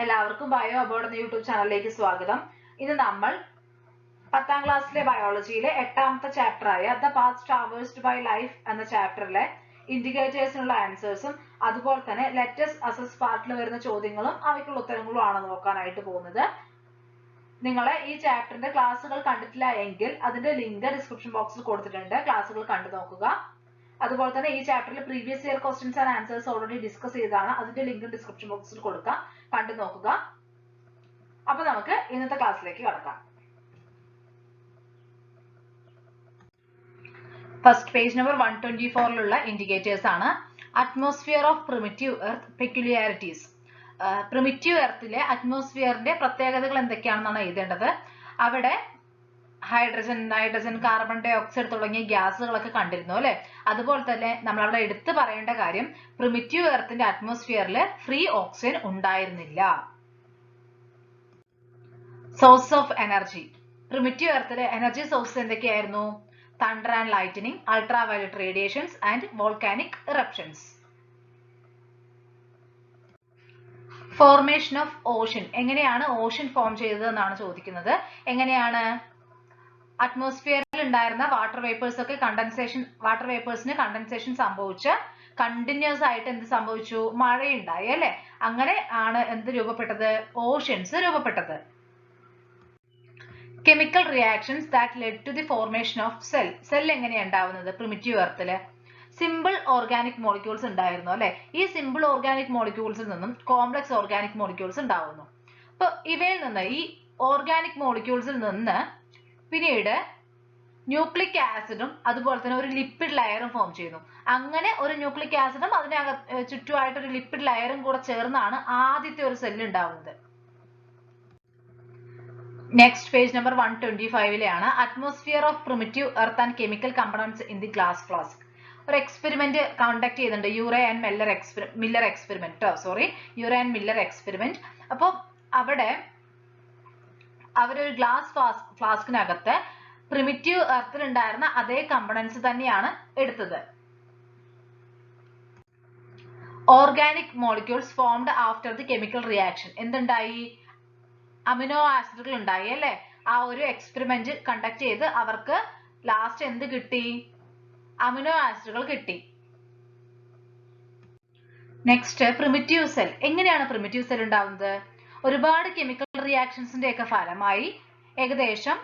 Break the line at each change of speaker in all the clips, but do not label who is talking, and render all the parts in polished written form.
എല്ലാവർക്കും bio aboard എന്ന YouTube ചാനലിലേക്ക് സ്വാഗതം. ഇന്ന് നമ്മൾ 10ാം ക്ലാസ്സിലെ ബയോളജിയിലെ 8ാമത്തെ ചാപ്റ്റർ ആയ the path traversed by life എന്ന ചാപ്റ്ററിലെ ഇൻഡിക്കേറ്റേഴ്സിനുള്ള ആൻസേഴ്സും അതുപോലെ തന്നെ ലെറ്റസ് അസസ് പാർട്ടിൽ വരുന്ന ചോദ്യങ്ങളും അവയ്ക്കുള്ള ഉത്തരങ്ങളും ആണ് നോക്കാനായിട്ട് പോകുന്നത്. നിങ്ങളെ ഈ ചാപ്റ്ററിന്റെ ക്ലാസ്സുകൾ കണ്ടിട്ടില്ല എങ്കിൽ അതിന്റെ ലിങ്ക് ഡിസ്ക്രിപ്ഷൻ ബോക്സിൽ കൊടുത്തിട്ടുണ്ട്. ക്ലാസ്സുകൾ കണ്ടു നോക്കുക. അതുപോലെ തന്നെ ഈ ചാപ്റ്ററിൽ previous year questions and answers already discuss ചെയ്തതാണ്. അതിന്റെ ലിങ്ക് ഡിസ്ക്രിപ്ഷൻ ബോക്സിൽ കൊടുക്കാം, കണ്ടു നോക്കുക. അപ്പൊ നമുക്ക് ഇന്നത്തെ ക്ലാസ്സിലേക്ക് കടക്കാം. ഫസ്റ്റ് പേജ് നമ്പർ 124ലുള്ള ഇൻഡിക്കേറ്റേഴ്സ് ആണ്. Atmosphere of primitive earth peculiarities. Primitive എർത്തിലെ അറ്റ്മോസ്ഫിയറിന്റെ പ്രത്യേകതകൾ എന്തൊക്കെയാണെന്നാണ് എഴുതേണ്ടത്. അവിടെ hydrogen, nitrogen, carbon dioxide തുടങ്ങിയ ഗ്യാസുകളൊക്കെ കണ്ടിരുന്നു അല്ലെ. അതുപോലെ തന്നെ നമ്മൾ അവിടെ എടുത്തു പറയേണ്ട കാര്യം പ്രിമിറ്റീവ് എർത്തിന്റെ അറ്റ്മോസ്ഫിയറിൽ ഫ്രീ ഓക്സിജൻ ഉണ്ടായിരുന്നില്ല. Source of energy. പ്രിമിറ്റീവ് എർത്തിലെ എനർജി സോഴ്സസ് എന്തൊക്കെയായിരുന്നു? Thunder and lightning, ultraviolet radiations and volcanic eruptions. Formation of ocean. എങ്ങനെയാണ് ഓഷൻ ഫോം ചെയ്തത് എന്നാണ് ചോദിക്കുന്നത്. എങ്ങനെയാണ്? അറ്റ്മോസ്ഫിയറിൽ ഉണ്ടായിരുന്ന വാട്ടർ വേപ്പേഴ്സ് ഒക്കെ വാട്ടർ വേപ്പേഴ്സിന് കണ്ടൻസേഷൻ സംഭവിച്ച് കണ്ടിന്യൂസ് ആയിട്ട് എന്ത് സംഭവിച്ചു? മഴയുണ്ടായി അല്ലെ. അങ്ങനെ ആണ് എന്ത് രൂപപ്പെട്ടത്? ഓഷൻസ് രൂപപ്പെട്ടത്. Chemical reactions that led to the formation of cell. Cell എങ്ങനെയാണ് ഉണ്ടാവുന്നത്? പ്രിമിറ്റീവ് എർത്തില് സിമ്പിൾ ഓർഗാനിക് മോളിക്യൂൾസ് ഉണ്ടായിരുന്നു അല്ലെ. ഈ സിമ്പിൾ ഓർഗാനിക് മോളിക്യൂൾസിൽ നിന്നും കോംപ്ലക്സ് ഓർഗാനിക് മോളിക്യൂൾസ് ഉണ്ടാവുന്നു. അപ്പൊ ഇവയിൽ നിന്ന്, ഈ ഓർഗാനിക് മോളിക്യൂൾസിൽ നിന്ന് പിന്നീട് ന്യൂക്ലിക് ആസിഡും അതുപോലെ തന്നെ ഒരു ലിപ്പിഡ് ലെയറും ഫോം ചെയ്യുന്നു. അങ്ങനെ ഒരു ന്യൂക്ലിക് ആസിഡും അതിനകത്ത് ചുറ്റുമായിട്ട് ഒരു ലിപ്പിഡ് ലെയറും കൂടെ ചേർന്നാണ് ആദ്യത്തെ ഒരു സെല്ല് ഉണ്ടാവുന്നത്. നെക്സ്റ്റ് പേജ് നമ്പർ 125ലെയാണ് atmosphere of primitive earth and chemical components in the glass flask. ഒരു എക്സ്പെരിമെന്റ് കണ്ടക്ട് ചെയ്യുന്നുണ്ട്, യൂറേ ആൻഡ് മില്ലർ എക്സ്പെരിമെന്റ്. അപ്പൊ അവിടെ അവരൊരു ഗ്ലാസ് ഫ്ലാസ്കിനകത്ത് പ്രിമിറ്റീവ് എർത്തിൽ ഉണ്ടായിരുന്ന അതേ കമ്പണൻസ് തന്നെയാണ് എടുത്തത്. Organic molecules formed after the chemical reaction. എന്തുണ്ടായി? അമിനോ ആസിഡുകൾ ഉണ്ടായി അല്ലെ. ആ ഒരു എക്സ്പെരിമെന്റ് കണ്ടക്ട് ചെയ്ത് അവർക്ക് ലാസ്റ്റ് എന്ത് കിട്ടി? അമിനോ ആസിഡുകൾ കിട്ടി. Next primitive cell. എങ്ങനെയാണ് പ്രിമിറ്റീവ് സെൽ ഉണ്ടാവുന്നത്? ഒരുപാട് കെമിക്കൽ റിയാക്ഷൻസിന്റെ ഒക്കെ ഫലമായി ഏകദേശം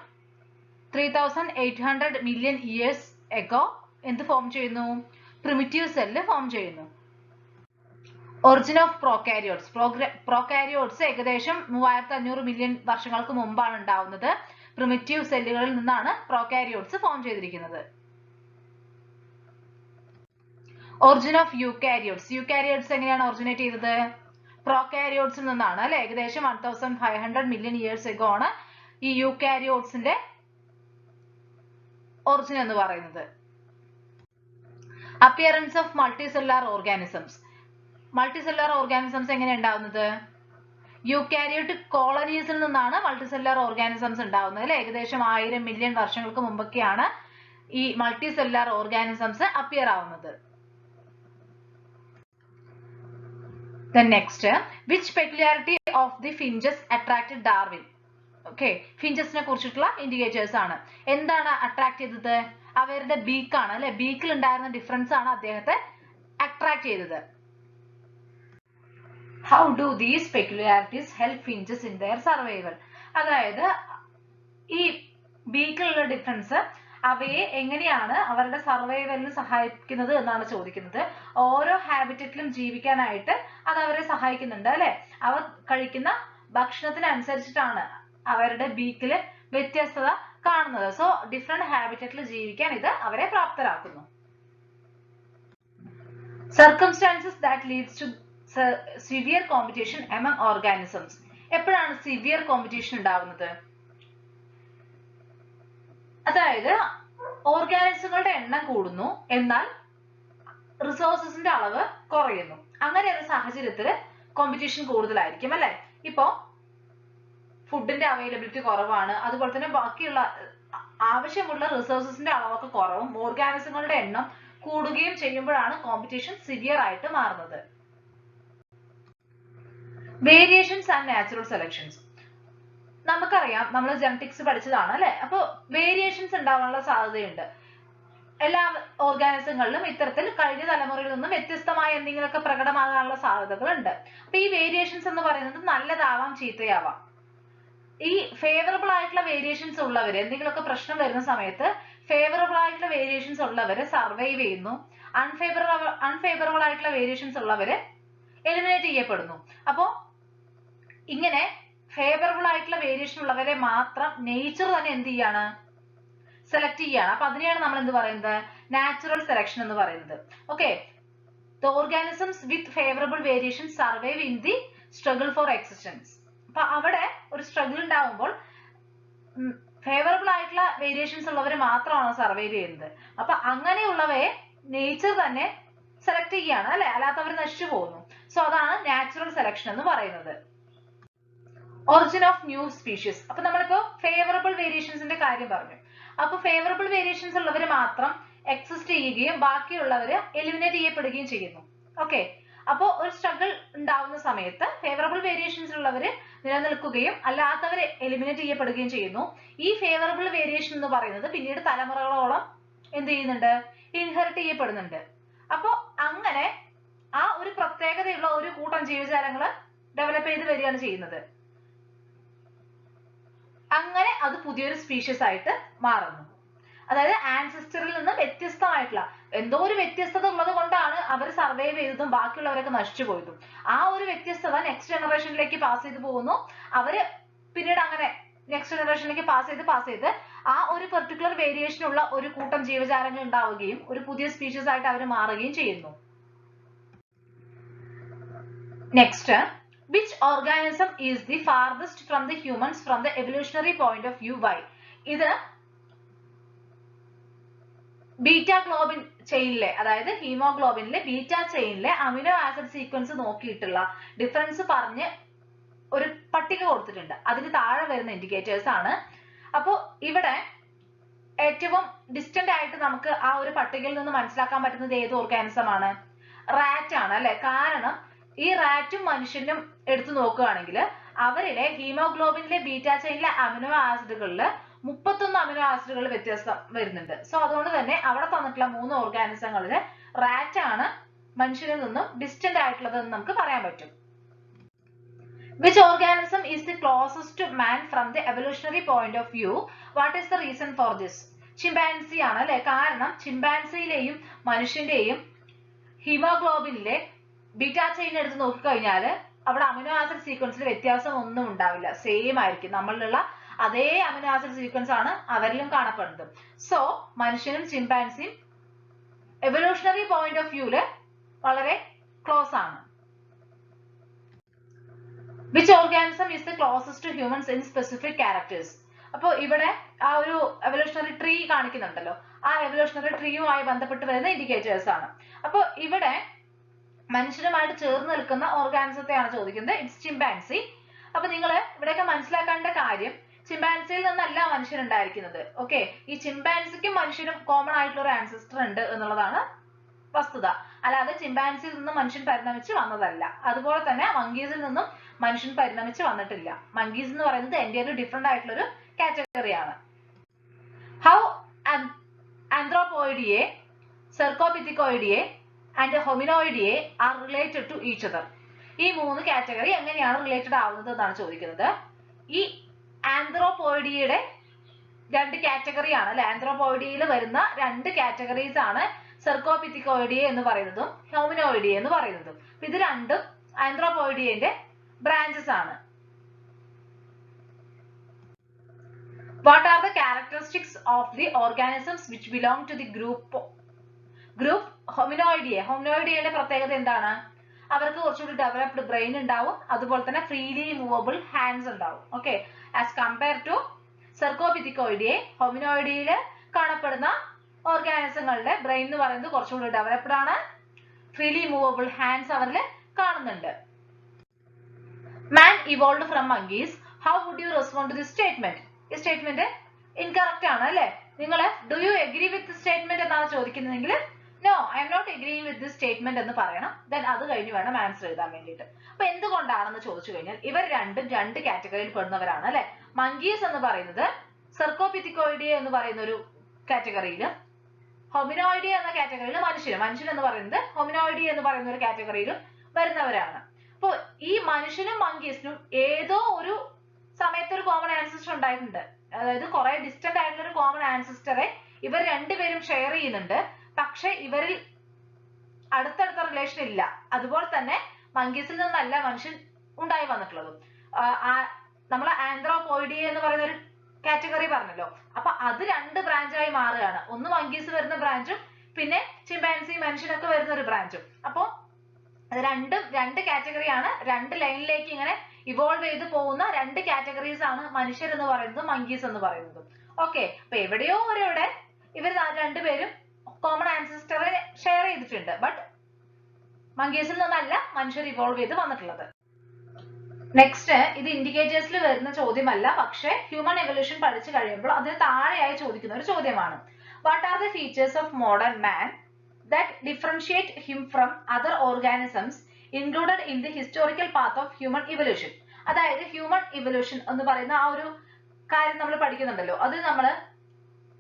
3800 മില്യൺ ഇയേഴ്സ് എഗോ എന്ത് ഫോം ചെയ്യുന്നു? പ്രിമിറ്റീവ് സെല്ല് ഫോം ചെയ്യുന്നു. Origin of prokaryotes. പ്രോകാരിയോട്സ് ഏകദേശം 3500 മില്യൺ വർഷങ്ങൾക്ക് മുമ്പാണ് ഉണ്ടാവുന്നത്. പ്രിമിറ്റീവ് സെല്ലുകളിൽ നിന്നാണ് പ്രോകാരിയോട്സ് ഫോം ചെയ്തിരിക്കുന്നത്. Origin of eukaryotes. യൂകാരിയോട്സ് എങ്ങനെയാണ് ഒറിജിനേറ്റ് ചെയ്തത്? പ്രോകാരിയോട്സിൽ നിന്നാണ് അല്ലെ. ഏകദേശം 1500 മില്യൺ ഇയേഴ്സ് എഗോ ആണ് ഈ യൂകാരിയോട്സിന്റെ ഒറിജിൻ എന്ന് പറയുന്നത്. Appearance of multicellular organisms. Multicellular organisms എങ്ങനെ ഉണ്ടാവുന്നത്? യൂകാരിയോട്ടിക് കോളനീസിൽ നിന്നാണ് മൾട്ടിസെല്ലുലാർ ഓർഗാനിസംസ് ഉണ്ടാവുന്നത് അല്ലെ. ഏകദേശം 1000 മില്യൺ വർഷങ്ങൾക്ക് മുമ്പൊക്കെയാണ് ഈ മൾട്ടിസെല്ലുലാർ ഓർഗാനിസംസ് അപ്പിയർ ആവുന്നത്. Then next, which peculiarity of the finches attracted Darwin? Okay, finchesനെ കുറിച്ചിട്ടുള്ള ഇൻഡിക്കേറ്റേഴ്സ് ആണ്. എന്താണ് അട്രാക്ട് ചെയ്തത്? അവരുടെ ബീക്കാണ് അല്ലെ. ബീക്കിൽ ഉണ്ടായിരുന്ന ഡിഫറൻസ് ആണ് അദ്ദേഹത്തെ അട്രാക്ട് ചെയ്തത്. How do these peculiarities help finches in their survival? അതായത് ഈ ബീക്കിലുള്ള ഡിഫറൻസ് അവയെ എങ്ങനെയാണ് അവരുടെ സർവൈവലിന് സഹായിക്കുന്നത് എന്നാണ് ചോദിക്കുന്നത്. ഓരോ ഹാബിറ്ററ്റിലും ജീവിക്കാനായിട്ട് അത് അവരെ സഹായിക്കുന്നുണ്ട് അല്ലെ. അവർ കഴിക്കുന്ന ഭക്ഷണത്തിനനുസരിച്ചിട്ടാണ് അവരുടെ ബീക്കില് വ്യത്യസ്തത കാണുന്നത്. സോ ഡിഫറെന്റ് ഹാബിറ്ററ്റിൽ ജീവിക്കാൻ ഇത് അവരെ പ്രാപ്തരാക്കുന്നു. Circumstances that leads to severe competition among organisms. എപ്പോഴാണ് സിവിയർ കോമ്പറ്റീഷൻ ഉണ്ടാവുന്നത്? അതായത് ഓർഗാനിസങ്ങളുടെ എണ്ണം കൂടുന്നു, എന്നാൽ റിസോഴ്സസിന്റെ അളവ് കുറയുന്നു. അങ്ങനെ ഒരു സാഹചര്യത്തിൽ കോമ്പറ്റീഷൻ കൂടുതലായിരിക്കും അല്ലെ. ഇപ്പോ ഫുഡിന്റെ അവൈലബിലിറ്റി കുറവാണ്, അതുപോലെ തന്നെ ബാക്കിയുള്ള ആവശ്യമുള്ള റിസോഴ്സസിന്റെ അളവൊക്കെ കുറവും ഓർഗാനിസങ്ങളുടെ എണ്ണം കൂടുകയും ചെയ്യുമ്പോഴാണ് കോമ്പറ്റീഷൻ സിവിയർ ആയിട്ട് മാറുന്നത്. Variations and natural selections. നമുക്കറിയാം, നമ്മൾ ജനറ്റിക്സ് പഠിച്ചതാണ് അല്ലെ. അപ്പോൾ വേരിയേഷൻസ് ഉണ്ടാവാനുള്ള സാധ്യതയുണ്ട്. എല്ലാ ഓർഗാനിസങ്ങളിലും ഇത്തരത്തിൽ കഴിഞ്ഞ തലമുറയിൽ നിന്നും വ്യത്യസ്തമായ എന്തെങ്കിലുമൊക്കെ പ്രകടമാകാനുള്ള സാധ്യതകളുണ്ട്. അപ്പൊ ഈ വേരിയേഷൻസ് എന്ന് പറയുന്നത് നല്ലതാവാം ചീത്തയാവാം. ഈ ഫേവറബിൾ ആയിട്ടുള്ള വേരിയേഷൻസ് ഉള്ളവര്, എന്തെങ്കിലുമൊക്കെ പ്രശ്നം വരുന്ന സമയത്ത് ഫേവറബിൾ ആയിട്ടുള്ള വേരിയേഷൻസ് ഉള്ളവര് സർവൈവ് ചെയ്യുന്നു. അൺഫേവറബിൾ ആയിട്ടുള്ള വേരിയേഷൻസ് ഉള്ളവര് എലിമിനേറ്റ് ചെയ്യപ്പെടുന്നു. അപ്പോ ഇങ്ങനെ ഫേവറബിൾ ആയിട്ടുള്ള വേരിയേഷൻ ഉള്ളവരെ മാത്രം നേച്ചർ തന്നെ എന്ത് ചെയ്യാണ്, സെലക്ട് ചെയ്യാണ്. അപ്പൊ അതിനെയാണ് നമ്മൾ എന്ത് പറയുന്നത്, നാച്ചുറൽ സെലക്ഷൻ എന്ന് പറയുന്നത്. Okay, the organisms with favourable variation survive in the struggle for existence. അപ്പൊ അവിടെ ഒരു സ്ട്രഗിൾ ഉണ്ടാവുമ്പോൾ ഫേവറബിൾ ആയിട്ടുള്ള വേരിയേഷൻസ് ഉള്ളവർ മാത്രമാണ് സർവൈവ് ചെയ്യുന്നത്. അപ്പൊ അങ്ങനെയുള്ളവയെ നേച്ചർ തന്നെ സെലക്ട് ചെയ്യാണ് അല്ലെ, അല്ലാത്തവർ നശിച്ചു പോകുന്നു. സോ അതാണ് നാച്ചുറൽ സെലക്ഷൻ എന്ന് പറയുന്നത്. Origin of new species. അപ്പൊ നമ്മളിപ്പോ ഫേവറബിൾ വേരിയേഷൻസിന്റെ കാര്യം പറഞ്ഞു. അപ്പൊ ഫേവറബിൾ വേരിയേഷൻസ് ഉള്ളവർ മാത്രം എക്സിസ്റ്റ് ചെയ്യുകയും ബാക്കിയുള്ളവര് എലിമിനേറ്റ് ചെയ്യപ്പെടുകയും ചെയ്യുന്നു. ഓക്കെ, അപ്പോ ഒരു സ്ട്രഗിൾ ഉണ്ടാവുന്ന സമയത്ത് ഫേവറബിൾ വേരിയേഷൻസ് ഉള്ളവര് നിലനിൽക്കുകയും അല്ലാത്തവര് എലിമിനേറ്റ് ചെയ്യപ്പെടുകയും ചെയ്യുന്നു. ഈ ഫേവറബിൾ വേരിയേഷൻ എന്ന് പറയുന്നത് പിന്നീട് തലമുറകളോളം എന്ത് ചെയ്യുന്നുണ്ട്, ഇൻഹെറിറ്റ് ചെയ്യപ്പെടുന്നുണ്ട്. അപ്പോ അങ്ങനെ ആ ഒരു പ്രത്യേകതയുള്ള ഒരു കൂട്ടം ജീവജാലങ്ങള് ഡെവലപ്പ് ചെയ്ത് വരികയാണ് ചെയ്യുന്നത്. അങ്ങനെ അത് പുതിയൊരു സ്പീഷീസ് ആയിട്ട് മാറുന്നു. അതായത് ആൻസിസ്റ്ററിൽ നിന്ന് വ്യത്യസ്തമായിട്ടുള്ള എന്തോ ഒരു വ്യത്യസ്തത ഉള്ളത് കൊണ്ടാണ് അവർ സർവൈവ് ചെയ്തതും ബാക്കിയുള്ളവരൊക്കെ നശിച്ചു പോയതും. ആ ഒരു വ്യത്യസ്തത നെക്സ്റ്റ് ജനറേഷനിലേക്ക് പാസ് ചെയ്ത് പോകുന്നു. അവര് പിന്നീട് അങ്ങനെ നെക്സ്റ്റ് ജനറേഷനിലേക്ക് പാസ് ചെയ്ത് ആ ഒരു പെർട്ടിക്കുലർ വേരിയേഷൻ ഉള്ള ഒരു കൂട്ടം ജീവജാലങ്ങൾ ഉണ്ടാവുകയും ഒരു പുതിയ സ്പീഷീസ് ആയിട്ട് അവർ മാറുകയും ചെയ്യുന്നു. Next, which organism is the farthest from the humans from the evolutionary point of view? Why? ഇത് ബീറ്റ ഗ്ലോബിൻ ചെയിനിലെ, അതായത് ഹീമോഗ്ലോബിനിലെ ബീറ്റ ചെയിനിലെ അമിനോ ആസിഡ് സീക്വൻസ് നോക്കിയിട്ടുള്ള ഡിഫറൻസ് പറഞ്ഞ് ഒരു പട്ടിക കൊടുത്തിട്ടുണ്ട്. അതിന് താഴെ വരുന്ന ഇൻഡിക്കേറ്റേഴ്സ് ആണ്. അപ്പോ ഇവിടെ ഏറ്റവും ഡിസ്റ്റന്റ് ആയിട്ട് നമുക്ക് ആ ഒരു പട്ടികയിൽ നിന്ന് മനസ്സിലാക്കാൻ പറ്റുന്നത് ഏത് ഓർഗാനിസം ആണ്? റാറ്റ് ആണ് അല്ലെ. കാരണം ഈ റാറ്റും മനുഷ്യനും എടുത്തു നോക്കുകയാണെങ്കിൽ അവരിലെ ഹീമോഗ്ലോബിനിലെ ബീറ്റ ചെയിനിലെ അമിനോ ആസിഡുകളിൽ 31 അമിനോ ആസിഡുകൾ വ്യത്യാസം വരുന്നുണ്ട്. സോ അതുകൊണ്ട് തന്നെ അവിടെ തന്നിട്ടുള്ള 3 ഓർഗാനിസങ്ങളിൽ റാറ്റ് ആണ് മനുഷ്യരിൽ നിന്നും ഡിസ്റ്റന്റ് ആയിട്ടുള്ളത് എന്ന് നമുക്ക് പറയാൻ പറ്റും. Which organism is the closest to man from the evolutionary point of view? What is the reason for this? Chimpanzee ആണ് അല്ലെ. കാരണം ചിമ്പാൻസിയിലെയും മനുഷ്യന്റെയും ഹീമോഗ്ലോബിനിലെ ബീറ്റ ചെയിൻ എടുത്ത് നോക്കിക്കഴിഞ്ഞാൽ അവിടെ അമിനോ ആസിഡ് സീക്വൻസിൽ വ്യത്യാസം ഒന്നും ഉണ്ടാവില്ല, സെയിം ആയിരിക്കും. നമ്മളിലുള്ള അതേ അമിനോ ആസിഡ് സീക്വൻസ് ആണ് അവരിലും കാണപ്പെടുന്നത്. സോ മനുഷ്യനും ചിമ്പാൻസിയും എവല്യൂഷണറി പോയിന്റ് ഓഫ് വ്യൂല് വളരെ ക്ലോസ് ആണ്. Which organism is the closest to humans in specific characters? അപ്പോൾ ഇവിടെ ആ ഒരു എവല്യൂഷണറി ട്രീ കാണിക്കുന്നുണ്ടല്ലോ, ആ എവല്യൂഷണറി ട്രീയുമായി ബന്ധപ്പെട്ട് വരുന്ന ഇൻഡിക്കേറ്റേഴ്സ് ആണ്. അപ്പോൾ ഇവിടെ മനുഷ്യരുമായിട്ട് ചേർന്ന് നിൽക്കുന്ന ഓർഗാനിസത്തെയാണ് ചോദിക്കുന്നത്. It's chimpanzee. അപ്പൊ നിങ്ങൾ ഇവിടെയൊക്കെ മനസ്സിലാക്കേണ്ട കാര്യം, ചിമ്പാൻസിയിൽ നിന്നല്ല മനുഷ്യൻ ഉണ്ടായിരിക്കുന്നത്. ഓക്കെ, ഈ ചിമ്പാൻസിക്കും മനുഷ്യനും കോമൺ ആയിട്ടുള്ള ഒരു ആൻസിസ്റ്റർ ഉണ്ട് എന്നുള്ളതാണ് വസ്തുത. അല്ലാതെ ചിമ്പാൻസിയിൽ നിന്നും മനുഷ്യൻ പരിണമിച്ച് വന്നതല്ല. അതുപോലെ തന്നെ മങ്കീസിൽ നിന്നും മനുഷ്യൻ പരിണമിച്ച് വന്നിട്ടില്ല. മങ്കീസ് എന്ന് പറയുന്നത് എൻ്റയർലി ഡിഫറെന്റ് ആയിട്ടുള്ള ഒരു കാറ്റഗറിയാണ്. ഹൗ ആന്ത്രോപോയിഡിയെ, സെർക്കോപിത്തിക്കോയിഡിയെ ആൻഡ് ഹൊമിനോയിഡിയെ are related to each other? ഈ 3 കാറ്റഗറി എങ്ങനെയാണ് റിലേറ്റഡ് ആവുന്നത് എന്നാണ് ചോദിക്കുന്നത്. ഈ ആന്ത്രോപോയിഡിയയുടെ 2 കാറ്റഗറിയാണ് അല്ലെ. ആന്ത്രോപോയിഡിയയിൽ വരുന്ന 2 കാറ്റഗറീസ് ആണ് സെർക്കോപിത്തിക്കോയിഡിയെ എന്ന് പറയുന്നതും ഹൊമിനോയിഡിയെ എന്ന് പറയുന്നതും. ഇത് രണ്ടും ആന്ത്രോപോയിഡിയന്റെ ബ്രാഞ്ചസ് ആണ്. What are the characteristics of the organisms which belong to the group Hominoideae? ഹൊമിനോയിഡിയയുടെ പ്രത്യേകത എന്താണ്? അവർക്ക് കുറച്ചുകൂടി ഡെവലപ്ഡ് ബ്രെയിൻ ഉണ്ടാവും, അതുപോലെ തന്നെ ഫ്രീലി മൂവബിൾ ഹാൻഡ്സ് ഉണ്ടാവും. ഓക്കെ, ആസ് കമ്പയർ ടു സെർക്കോപിത്തിക്കോയിഡിയെ, ഹൊമിനോയിഡിയയിൽ കാണപ്പെടുന്ന ഓർഗാനിസങ്ങളുടെ ബ്രെയിൻ എന്ന് പറയുന്നത് കുറച്ചുകൂടി ഡെവലപ്ഡ് ആണ്, ഫ്രീലി മൂവബിൾ ഹാൻഡ്സ് അവരിൽ കാണുന്നുണ്ട്. Man evolved from monkeys. How would you respond to this statement? ഈ സ്റ്റേറ്റ്മെന്റ് ഇൻകറക്റ്റ് ആണ് അല്ലെ. നിങ്ങൾ do you agree with statement എന്നാണ് ചോദിക്കുന്നതെങ്കിൽ no I am not agreeing with this statement എന്ന് പറയണം. ദെൻ അത് കഴിഞ്ഞ് വേണം ആൻസർ എഴുതാൻ വേണ്ടിയിട്ട്. അപ്പൊ എന്തുകൊണ്ടാണെന്ന് ചോദിച്ചു കഴിഞ്ഞാൽ ഇവർ രണ്ടും രണ്ട് കാറ്റഗറിയിൽ പെടുന്നവരാണ് അല്ലെ. മങ്കീസ് എന്ന് പറയുന്നത് സെർക്കോപിത്തിക്കോയിഡിയ എന്ന് പറയുന്ന ഒരു കാറ്റഗറിയിലും ഹൊമിനോയിഡിയ എന്ന കാറ്റഗറിയിൽ മനുഷ്യൻ എന്ന് പറയുന്നത് ഹൊമിനോയിഡിയ എന്ന് പറയുന്ന ഒരു കാറ്റഗറിയിലും വരുന്നവരാണ്. അപ്പൊ ഈ മനുഷ്യനും മങ്കീസിനും ഏതോ ഒരു സമയത്ത് ഒരു കോമൺ ആൻസിസ്റ്റർ ഉണ്ടായിട്ടുണ്ട്. അതായത് കുറെ ഡിസ്റ്റന്റ് ആയിട്ടുള്ള ഒരു കോമൺ ആൻസിസ്റ്ററെ ഇവർ രണ്ടുപേരും ഷെയർ ചെയ്യുന്നുണ്ട്. പക്ഷെ ഇവരിൽ അടുത്തടുത്ത റിലേഷൻ ഇല്ല. അതുപോലെ തന്നെ മങ്കീസിൽ നിന്നല്ല മനുഷ്യൻ ഉണ്ടായി വന്നിട്ടുള്ളതും. നമ്മൾ ആന്ത്രോപോയിഡിയ എന്ന് പറയുന്ന ഒരു കാറ്റഗറി പറഞ്ഞല്ലോ. അപ്പൊ അത് രണ്ട് ബ്രാഞ്ചായി മാറുകയാണ്. ഒന്ന് മങ്കീസ് വരുന്ന ബ്രാഞ്ചും പിന്നെ ചിമ്പാൻസി മനുഷ്യനൊക്കെ വരുന്ന ഒരു ബ്രാഞ്ചും. അപ്പൊ രണ്ടും രണ്ട് കാറ്റഗറിയാണ്. രണ്ട് ലൈനിലേക്ക് ഇങ്ങനെ ഇവോൾവ് ചെയ്ത് പോകുന്ന രണ്ട് കാറ്റഗറീസ് ആണ് മനുഷ്യർ എന്ന് പറയുന്നത് മങ്കീസ് എന്ന് പറയുന്നത്. ഓക്കെ, അപ്പൊ എവിടെയോ ഒരിവിടെ ഇവർ രണ്ടുപേരും കോമൺ ആൻസിസ്റ്ററെ ഷെയർ ചെയ്തിട്ടുണ്ട്. ബട്ട് മങ്കീസിൽ നിന്നല്ല മനുഷ്യർ ഇവോൾവ് ചെയ്ത് വന്നിട്ടുള്ളത്. നെക്സ്റ്റ്, ഇത് ഇൻഡിക്കേറ്റേഴ്സിൽ വരുന്ന ചോദ്യമല്ല, പക്ഷെ ഹ്യൂമൻ എവല്യൂഷൻ പഠിച്ചു കഴിയുമ്പോൾ അതിന് താഴെയായി ചോദിക്കുന്ന ഒരു ചോദ്യമാണ്. What are the features of modern man that differentiate him from other organisms included in the historical path of human evolution? അതായത് ഹ്യൂമൻ ഇവല്യൂഷൻ എന്ന് പറയുന്ന ആ ഒരു കാര്യം നമ്മൾ പഠിക്കുന്നുണ്ടല്ലോ. അത് നമ്മൾ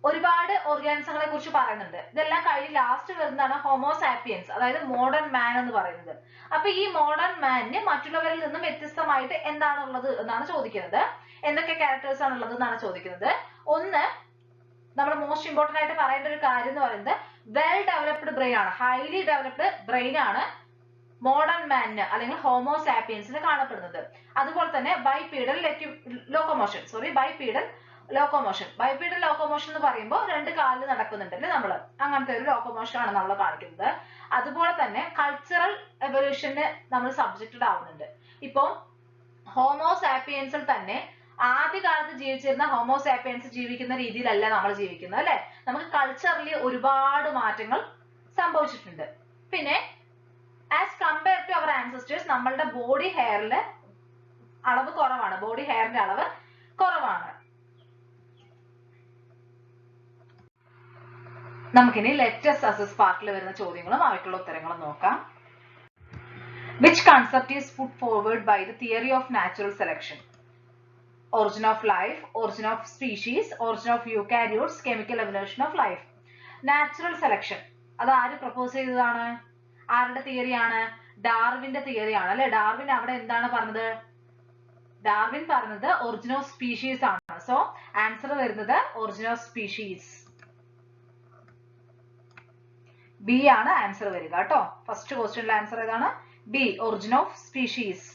ഒരുപാട് ഓർഗാനിസങ്ങളെ കുറിച്ച് പറയുന്നുണ്ട്. ഇതെല്ലാം കഴിഞ്ഞ് ലാസ്റ്റ് വരുന്നതാണ് ഹോമോസാപ്പിയൻസ്, അതായത് മോഡേൺ മാൻ എന്ന് പറയുന്നത്. അപ്പൊ ഈ മോഡേൺ മാനിന് മറ്റുള്ളവരിൽ നിന്നും വ്യത്യസ്തമായിട്ട് എന്താണുള്ളത് എന്നാണ് ചോദിക്കുന്നത്. എന്തൊക്കെ ക്യാരക്ടേഴ്സ് ആണുള്ളത് എന്നാണ് ചോദിക്കുന്നത്. ഒന്ന്, നമ്മൾ മോസ്റ്റ് ഇമ്പോർട്ടന്റ് ആയിട്ട് പറയേണ്ട ഒരു കാര്യം എന്ന് പറയുന്നത് വെൽ ഡെവലപ്ഡ് ബ്രെയിൻ ആണ്. ഹൈലി ഡെവലപ്ഡ് ബ്രെയിൻ ആണ് മോഡേൺ മാനിന് അല്ലെങ്കിൽ ഹോമോസാപ്പിയൻസിന് കാണപ്പെടുന്നത്. അതുപോലെ തന്നെ ബൈപീഡൽ ലോക്കോമോഷൻ എന്ന് പറയുമ്പോൾ രണ്ട് കാലിൽ നടക്കുന്നുണ്ടല്ലേ നമ്മൾ, അങ്ങനത്തെ ഒരു ലോക്കോമോഷൻ ആണ് നമ്മൾ കാണിക്കുന്നത്. അതുപോലെ തന്നെ കൾച്ചറൽ എവല്യൂഷന് നമ്മൾ സബ്ജക്റ്റഡ് ആവുന്നുണ്ട്. ഇപ്പൊ ഹോമോസാപ്പിയൻസിൽ തന്നെ ആദ്യകാലത്ത് ജീവിച്ചിരുന്ന ഹോമോസാപ്പിയൻസ് ജീവിക്കുന്ന രീതിയിലല്ല നമ്മൾ ജീവിക്കുന്നത് അല്ലെ. നമുക്ക് കൾച്ചറലി ഒരുപാട് മാറ്റങ്ങൾ സംഭവിച്ചിട്ടുണ്ട്. പിന്നെ as compare to our ancestors നമ്മളുടെ ബോഡി ഹെയറിന്റെ അളവ് കുറവാണ്. നമുക്കിനി ലെറ്റസ് അസസ് പാർട്ടിൽ വരുന്ന ചോദ്യങ്ങളും അവയ്ക്കുള്ള ഉത്തരങ്ങളും നോക്കാം. Which concept is put forward by the theory of natural selection? Origin of life, origin of species, origin of eukaryotes, chemical evolution of life. Natural selection അത് ആര് പ്രപ്പോസ് ചെയ്തതാണ്? ആരുടെ തിയറിയാണ്? ഡാർവിന്റെ തിയറിയാണ് അല്ലെ. ഡാർവിൻ അവിടെ എന്താണ് പറഞ്ഞത്? ഡാർവിൻ പറഞ്ഞത് ഒറിജിൻ ഓഫ് സ്പീഷീസ് ആണ്. സോ ആൻസർ വരുന്നത് ഒറിജിൻ ഓഫ് സ്പീഷീസ്, ബി ആണ് ആൻസർ വരിക കേട്ടോ. ഫസ്റ്റ് ക്വസ്റ്റ്യനിലെ ആൻസർ ഏതാണ്? B, origin of species.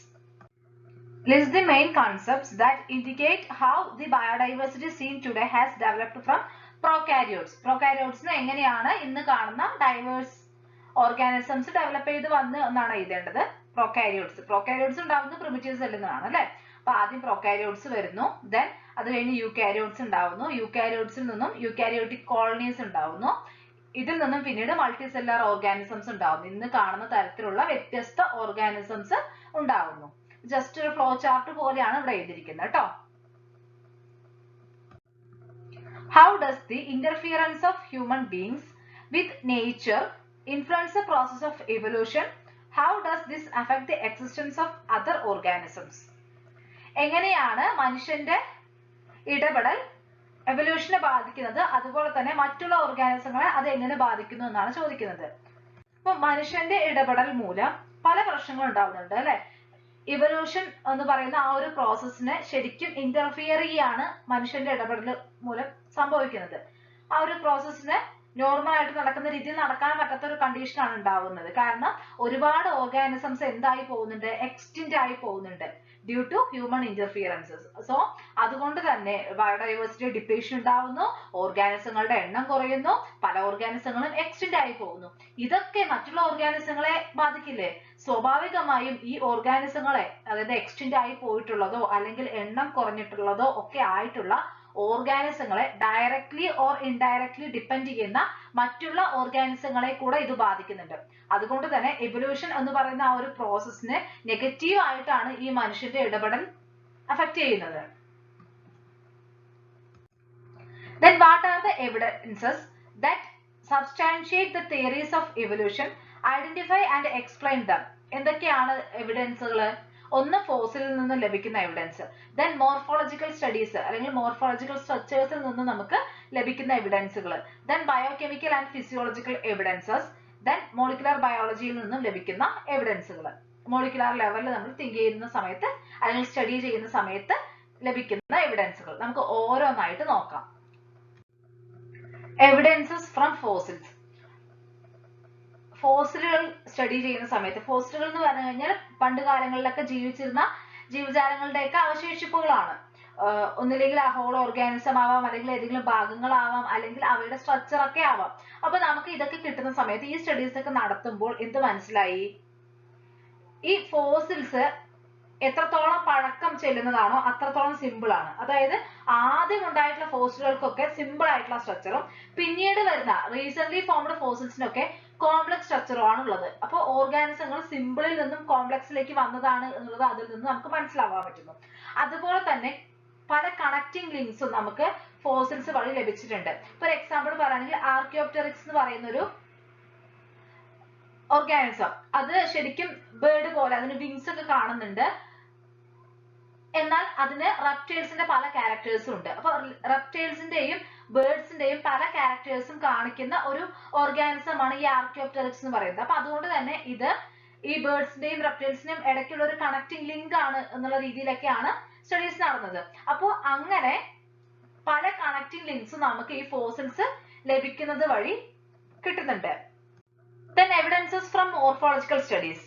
List the main concepts that indicate how the biodiversity seen today has developed from prokaryotes. Prokaryotes എങ്ങനെയാണ് ഇന്ന് കാണുന്ന diverse organisms develop ചെയ്ത് വന്ന് എന്നാണ് എഴുതേണ്ടത്. പ്രൊക്കാരിയോട്സ് ഉണ്ടാവുന്നത് പ്രിമിറ്റീവ് സെല്ലിൽ നിന്നാണ് അല്ലെ. അപ്പൊ ആദ്യം പ്രൊക്കാരിയോട്സ് വരുന്നു, ദെൻ അത് കഴിഞ്ഞ് യൂകാരിയോട്സ് ഉണ്ടാവുന്നു. യൂകാരിയോട്സിൽ നിന്നും യൂകാരിയോട്ടിക് കോളനീസ് ഉണ്ടാവുന്നു. ഇതിൽ നിന്നും പിന്നീട് മൾട്ടി സെല്ലുലാർ ഓർഗാനിസംസ് ഉണ്ടാവുന്നു. ഇന്ന് കാണുന്ന തരത്തിലുള്ള വ്യത്യസ്ത ഓർഗാനിസംസ് ഉണ്ടാവുന്നു. ജസ്റ്റ് ഒരു ഫ്ലോ ചാർട്ട് പോലെയാണ് ഇവിടെ എഴുതിയിരിക്കുന്നത് കേട്ടോ. How does the interference of human beings with nature influence the process of evolution? How does this affect the existence of other organisms? എങ്ങനെയാണ് മനുഷ്യന്റെ ഇടപെടൽ എവല്യൂഷനെ ബാധിക്കുന്നത്, അതുപോലെ തന്നെ മറ്റുള്ള ഓർഗാനിസങ്ങളെ അത് എങ്ങനെ ബാധിക്കുന്നു എന്നാണ് ചോദിക്കുന്നത്. അപ്പൊ മനുഷ്യന്റെ ഇടപെടൽ മൂലം പല പ്രശ്നങ്ങളും ഉണ്ടാവുന്നുണ്ട് അല്ലെ. ഇവല്യൂഷൻ എന്ന് പറയുന്ന ആ ഒരു പ്രോസസ്സിനെ ശരിക്കും ഇന്റർഫിയർ ചെയ്യാണ് മനുഷ്യന്റെ ഇടപെടൽ മൂലം സംഭവിക്കുന്നത്. ആ ഒരു പ്രോസസ്സിനെ നോർമൽ ആയിട്ട് നടക്കുന്ന രീതിയിൽ നടക്കാൻ പറ്റാത്ത ഒരു കണ്ടീഷനാണ് ഉണ്ടാവുന്നത്. കാരണം ഒരുപാട് ഓർഗാനിസംസ് എന്തായി പോകുന്നുണ്ട്, എക്സ്റ്റിന്റ് ആയി പോകുന്നുണ്ട് ഡ്യൂ ടു ഹ്യൂമൻ ഇന്റർഫിയറൻസസ്. സോ അതുകൊണ്ട് തന്നെ ബയോഡൈവേഴ്സിറ്റി ഡിപ്ലീഷൻ ഉണ്ടാവുന്നു, ഓർഗാനിസങ്ങളുടെ എണ്ണം കുറയുന്നു, പല ഓർഗാനിസങ്ങളും എക്സ്റ്റിന്റ് ആയി പോകുന്നു. ഇതൊക്കെ മറ്റുള്ള ഓർഗാനിസങ്ങളെ ബാധിക്കില്ലേ? സ്വാഭാവികമായും ഈ ഓർഗാനിസങ്ങളെ, അതായത് എക്സ്റ്റിന്റ് ആയി പോയിട്ടുള്ളതോ അല്ലെങ്കിൽ എണ്ണം കുറഞ്ഞിട്ടുള്ളതോ ഒക്കെ ആയിട്ടുള്ള ഓർഗാനിസങ്ങളെ ഡയറക്ട്ലി ഓർ ഇൻഡയറക്ട്ലി ഡിപ്പെൻഡ് ചെയ്യുന്ന മറ്റുള്ള ഓർഗാനിസങ്ങളെ കൂടെ ഇത് ബാധിക്കുന്നുണ്ട്. അതുകൊണ്ട് തന്നെ എവല്യൂഷൻ എന്ന് പറയുന്ന ആ ഒരു പ്രോസസ്സിനെ നെഗറ്റീവ് ആയിട്ടാണ് ഈ മനുഷ്യന്റെ ഇടപെടൽ അഫക്ട് ചെയ്യുന്നത്. Then what are the evidences that substantiate the theories of evolution, identify and explain them. എന്തൊക്കെയാണ് എവിഡൻസുകൾ? ഒന്ന് ഫോസിലിൽ നിന്ന് ലഭിക്കുന്ന എവിഡൻസ്, ദെൻ മോർഫോളജിക്കൽ സ്റ്റഡീസ് അല്ലെങ്കിൽ മോർഫോളജിക്കൽ സ്ട്രക്ചേഴ്സിൽ നിന്ന് നമുക്ക് ലഭിക്കുന്ന എവിഡൻസുകൾ, then biochemical and physiological evidences, then molecular ബയോളജിയിൽ നിന്നും ലഭിക്കുന്ന എവിഡൻസുകൾ. മോളിക്കുലർ ലെവലിൽ നമ്മൾ തിങ്ക് ചെയ്യുന്ന സമയത്ത് അല്ലെങ്കിൽ സ്റ്റഡി ചെയ്യുന്ന സമയത്ത് ലഭിക്കുന്ന എവിഡൻസുകൾ നമുക്ക് ഓരോന്നായിട്ട് നോക്കാം. Evidences from fossils. ഫോസിലുകൾ സ്റ്റഡി ചെയ്യുന്ന സമയത്ത്, ഫോസിലുകൾ എന്ന് പറഞ്ഞു കഴിഞ്ഞാൽ പണ്ട് കാലങ്ങളിലൊക്കെ ജീവിച്ചിരുന്ന ജീവജാലങ്ങളുടെയൊക്കെ അവശേഷിപ്പുകളാണ്. ഒന്നില്ലെങ്കിൽ ആ ഹോൾ ഓർഗാനിസം ആവാം, അല്ലെങ്കിൽ ഏതെങ്കിലും ഭാഗങ്ങളാവാം, അല്ലെങ്കിൽ അവയുടെ സ്ട്രക്ചർ ഒക്കെ ആവാം. അപ്പൊ നമുക്ക് ഇതൊക്കെ കിട്ടുന്ന സമയത്ത് ഈ സ്റ്റഡീസ് ഒക്കെ നടത്തുമ്പോൾ എന്ത് മനസ്സിലായി? ഈ ഫോസിൽസ് എത്രത്തോളം പഴക്കം ചെല്ലുന്നതാണോ അത്രത്തോളം സിമ്പിൾ ആണ്. അതായത് ആദ്യം ഉണ്ടായിട്ടുള്ള ഫോസിലുകൾക്കൊക്കെ സിമ്പിൾ ആയിട്ടുള്ള സ്ട്രക്ചറും പിന്നീട് വരുന്ന റീസെന്റ് ഫോംഡ് ഫോസിൽസിനൊക്കെ കോംപ്ലക്സ് സ്ട്രക്ചറും ആണ് ഉള്ളത്. അപ്പോൾ ഓർഗാനിസങ്ങൾ സിമ്പിളിൽ നിന്നും കോംപ്ലക്സിലേക്ക് വന്നതാണ് എന്നുള്ളത് അതിൽ നിന്ന് നമുക്ക് മനസ്സിലാവാൻ പറ്റുന്നു. അതുപോലെ തന്നെ പല കണക്റ്റിംഗ് ലിങ്ക്സും നമുക്ക് ഫോസിൽസ് വഴി ലഭിച്ചിട്ടുണ്ട്. ഫോർ എക്സാമ്പിൾ പറയുകയാണെങ്കിൽ ആർക്കിയോപ്റ്റെറിക്സ് എന്ന് പറയുന്ന ഒരു ഓർഗാനിസം, അത് ശരിക്കും ബേർഡ് പോലെ അതിന് വിങ്സ് ഒക്കെ കാണുന്നുണ്ട്, എന്നാൽ അതിന് റെപ്റ്റൈൽസിന്റെ പല ക്യാരക്ടേഴ്സും ഉണ്ട്. അപ്പൊ റെപ്റ്റൈൽസിന്റെയും ബേർഡ്സിന്റെയും പല ക്യാരക്ടേഴ്സും കാണിക്കുന്ന ഒരു ഓർഗാനിസം ആണ് ഈ ആർക്കിയോപ്റ്റെറിക്സ് എന്ന് പറയുന്നത്. അപ്പൊ അതുകൊണ്ട് തന്നെ ഇത് ഈ ബേർഡ്സിന്റെയും റെപ്റ്റൈൽസിന്റെയും ഇടയ്ക്കുള്ള ഒരു കണക്റ്റിംഗ് ലിങ്ക് ആണ് എന്നുള്ള രീതിയിലൊക്കെയാണ് സ്റ്റഡീസ് നടന്നത്. അപ്പോൾ അങ്ങനെ പല കണക്റ്റിംഗ് ലിങ്ക്സും നമുക്ക് ഈ ഫോസിൽസ് ലഭിക്കുന്നത് വഴി കിട്ടുന്നുണ്ട്. Then evidences from morphological studies.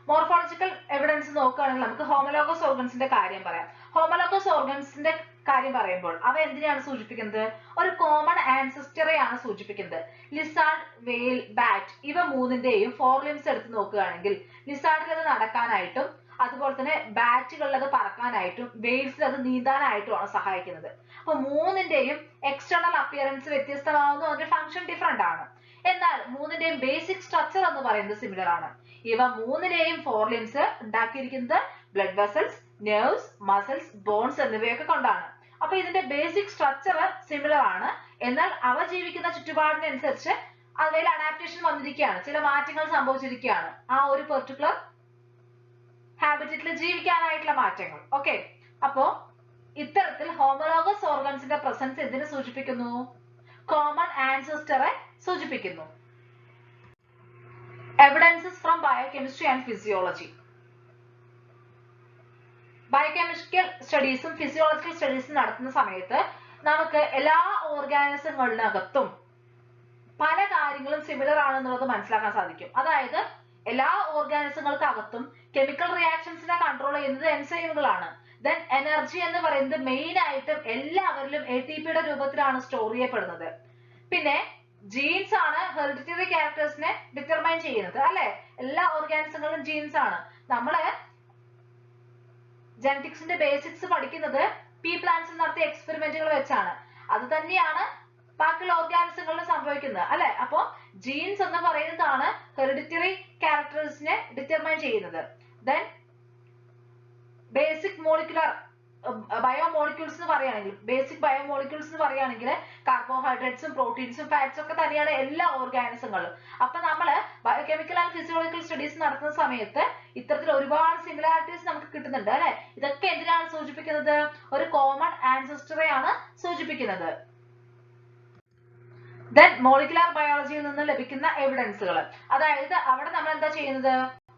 Morphological evidence നോക്കുകയാണെങ്കിൽ നമുക്ക് ഹോമോലോഗസ് ഓർഗൻസിന്റെ കാര്യം പറയാം. ഹോമോലോഗസ് ഓർഗൻസിന്റെ കാര്യം പറയുമ്പോൾ അവ എന്തിനാണ് സൂചിപ്പിക്കുന്നത്? ഒരു കോമൺ ആൻസിസ്റ്ററെയാണ് സൂചിപ്പിക്കുന്നത്. ലിസാർഡ്, വെയിൽ, ബാറ്റ് ഇവ മൂന്നിന്റെയും ഫോർ ലിംസ് എടുത്ത് നോക്കുകയാണെങ്കിൽ ലിസാർഡിൽ അത് നടക്കാനായിട്ടും അതുപോലെ തന്നെ ബാറ്റുകളിൽ അത് പറക്കാനായിട്ടും വെയിൽസിൽ അത് നീന്താനായിട്ടുമാണ് സഹായിക്കുന്നത്. അപ്പൊ മൂന്നിന്റെയും എക്സ്റ്റേണൽ അപ്പിയറൻസ് വ്യത്യസ്തമാവുന്നു, അതിന്റെ ഫംഗ്ഷൻ ഡിഫറെന്റ് ആണ്. എന്നാൽ മൂന്നിന്റെയും ബേസിക് സ്ട്രക്ചർ എന്ന് പറയുന്നത് സിമിലർ ആണ്. ഇവ മൂന്നിന്റെയും ഫോർ ലിംസ് ഉണ്ടാക്കിയിരിക്കുന്നത് blood vessels, nerves, muscles, bones എന്നിവയൊക്കെ കൊണ്ടാണ്. അപ്പൊ ഇതിന്റെ ബേസിക് സ്ട്രക്ചർ സിമിലർ ആണ്. എന്നാൽ അവ ജീവിക്കുന്ന ചുറ്റുപാടിനനുസരിച്ച് അവയിൽ അഡാപ്റ്റേഷൻ വന്നിരിക്കുകയാണ്, ചില മാറ്റങ്ങൾ സംഭവിച്ചിരിക്കുകയാണ്, ആ ഒരു പെർട്ടിക്കുലർ ഹാബിറ്ററ്റിൽ ജീവിക്കാനായിട്ടുള്ള മാറ്റങ്ങൾ. ഓക്കെ, അപ്പോ ഇത്തരത്തിൽ ഹോമോലോഗസ് ഓർഗൻസിന്റെ പ്രസൻസ് എന്തിനെ സൂചിപ്പിക്കുന്നു? കോമൺ ആൻസസ്റ്ററെ സൂചിപ്പിക്കുന്നു. Evidences from biochemistry and physiology. Biochemical സ്റ്റഡീസും ഫിസിയോളജിക്കൽ സ്റ്റഡീസും നടത്തുന്ന സമയത്ത് നമുക്ക് എല്ലാ ഓർഗാനിസങ്ങളിനകത്തും പല കാര്യങ്ങളും സിമിലർ ആണെന്നുള്ളത് മനസ്സിലാക്കാൻ സാധിക്കും. അതായത് എല്ലാ ഓർഗാനിസങ്ങൾക്കകത്തും കെമിക്കൽ റിയാക്ഷൻസിനെ കൺട്രോൾ ചെയ്യുന്നത് എൻസൈമുകളാണ്. ദെൻ എനർജി എന്ന് പറയുന്നത് മെയിൻ ആയിട്ടും എല്ലാവരിലും ATPയുടെ രൂപത്തിലാണ് സ്റ്റോർ ചെയ്യപ്പെടുന്നത്. പിന്നെ ജീൻസ് ആണ് ഹെറിഡിറ്ററി ക്യാരക്ടേഴ്സിനെ ഡിറ്റർമൈൻ ചെയ്യുന്നത്, അല്ലെ? എല്ലാ ഓർഗാനിസങ്ങളിലും ജീൻസ് ആണ്. നമ്മള് ജെനറ്റിക്സിന്റെ ബേസിക്സ് പഠിക്കുന്നത് പീ പ്ലാന്റ്സിൽ നടത്തിയ എക്സ്പെരിമെന്റുകൾ വെച്ചാണ്. അത് തന്നെയാണ് ബാക്കിയുള്ള ഓർഗാനിസങ്ങളിലും സംഭവിക്കുന്നത്, അല്ലെ? അപ്പൊ ജീൻസ് എന്ന് പറയുന്നതാണ് ഹെറിഡിറ്ററി ക്യാരക്ടേഴ്സിനെ ഡിറ്റർമൈൻ ചെയ്യുന്നത്. ദെൻ ബേസിക് മോളിക്കുലർ ബയോമോളിക്യൂൾസ് എന്ന് പറയുകയാണെങ്കിൽ, ബേസിക് ബയോമോളിക്യൂൾസ് എന്ന് പറയുകയാണെങ്കിൽ കാർബോഹൈഡ്രേറ്റ്സും പ്രോട്ടീൻസും ഫാറ്റ്സും ഒക്കെ തന്നെയാണ് എല്ലാ ഓർഗാനിസങ്ങളും. അപ്പൊ നമ്മള് ബയോകെമിക്കൽ ആൻഡ് ഫിസിയോളജിക്കൽ സ്റ്റഡീസ് നടത്തുന്ന സമയത്ത് ഇത്തരത്തിൽ ഒരുപാട് സിമിലാരിറ്റീസ് നമുക്ക് കിട്ടുന്നുണ്ട്, അല്ലെ? ഇതൊക്കെ എന്തിനാണ് സൂചിപ്പിക്കുന്നത്? ഒരു കോമൺ ആൻസസ്റ്ററെയാണ് സൂചിപ്പിക്കുന്നത്. ദെൻ മോളിക്കുലർ ബയോളജിയിൽ നിന്ന് ലഭിക്കുന്ന എവിഡൻസുകൾ, അതായത് അവിടെ നമ്മൾ എന്താ ചെയ്യുന്നത്?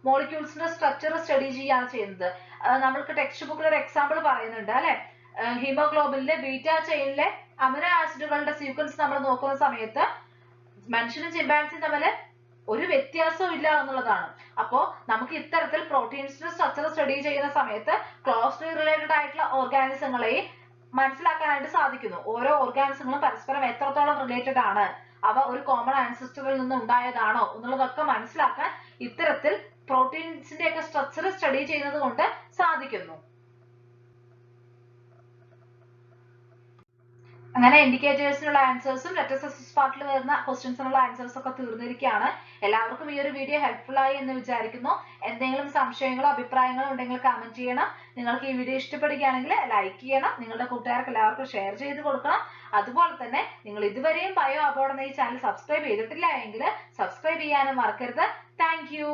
മോളിക്യൂൾസിന്റെ സ്ട്രക്ചർ സ്റ്റഡി ചെയ്യാണ് ചെയ്യുന്നത്. നമ്മൾക്ക് ടെക്സ്റ്റ് ബുക്കിൽ ഒരു എക്സാമ്പിൾ പറയുന്നുണ്ട്, അല്ലെ? ഹീമോഗ്ലോബിനിലെ ബീറ്റ ചെയിനിലെ അമിനോ ആസിഡുകളുടെ സീക്വൻസ് നമ്മൾ നോക്കുന്ന സമയത്ത് മനുഷ്യനും ചിമ്പാൻസിയും തമ്മിൽ ഒരു വ്യത്യാസവും ഇല്ല എന്നുള്ളതാണ്. അപ്പോ നമുക്ക് ഇത്തരത്തിൽ പ്രോട്ടീൻസിന്റെ സ്ട്രക്ചർ സ്റ്റഡി ചെയ്യുന്ന സമയത്ത് ക്ലോസ്ലി റിലേറ്റഡ് ആയിട്ടുള്ള ഓർഗാനിസങ്ങളെയും മനസ്സിലാക്കാനായിട്ട് സാധിക്കുന്നു. ഓരോ ഓർഗാനിസങ്ങളും പരസ്പരം എത്രത്തോളം റിലേറ്റഡ് ആണ്, അവ ഒരു കോമൺ ആൻസിസ്റ്ററിൽ നിന്ന് ഉണ്ടായതാണോ എന്നുള്ളതൊക്കെ മനസ്സിലാക്കാൻ ഇത്തരത്തിൽ പ്രോട്ടീൻസിന്റെ ഒക്കെ സ്ട്രക്ചർ സ്റ്റഡി ചെയ്യുന്നത് കൊണ്ട് സാധിക്കുന്നു. അങ്ങനെ ഇൻഡിക്കേറ്റേഴ്സിനുള്ള ആൻസേഴ്സും ലെറ്റർ സക്സസ് പാർട്ടിൽ വരുന്ന ക്വസ്റ്റ്യൻസിനുള്ള ആൻസേഴ്സ് ഒക്കെ തീർന്നിരിക്കുകയാണ്. എല്ലാവർക്കും ഈ ഒരു വീഡിയോ ഹെൽപ്ഫുൾ ആയി എന്ന് വിചാരിക്കുന്നു. എന്തെങ്കിലും സംശയങ്ങളോ അഭിപ്രായങ്ങളോ ഉണ്ടെങ്കിൽ കമന്റ് ചെയ്യണം. നിങ്ങൾക്ക് ഈ വീഡിയോ ഇഷ്ടപ്പെടുകയാണെങ്കിൽ ലൈക്ക് ചെയ്യണം. നിങ്ങളുടെ കൂട്ടുകാർക്ക് എല്ലാവർക്കും ഷെയർ ചെയ്ത് കൊടുക്കണം. അതുപോലെ തന്നെ നിങ്ങൾ ഇതുവരെയും ബയോ അബോർഡ് എന്ന ഈ ചാനൽ സബ്സ്ക്രൈബ് ചെയ്തിട്ടില്ല എങ്കിൽ സബ്സ്ക്രൈബ് ചെയ്യാനും മറക്കരുത്. Thank you.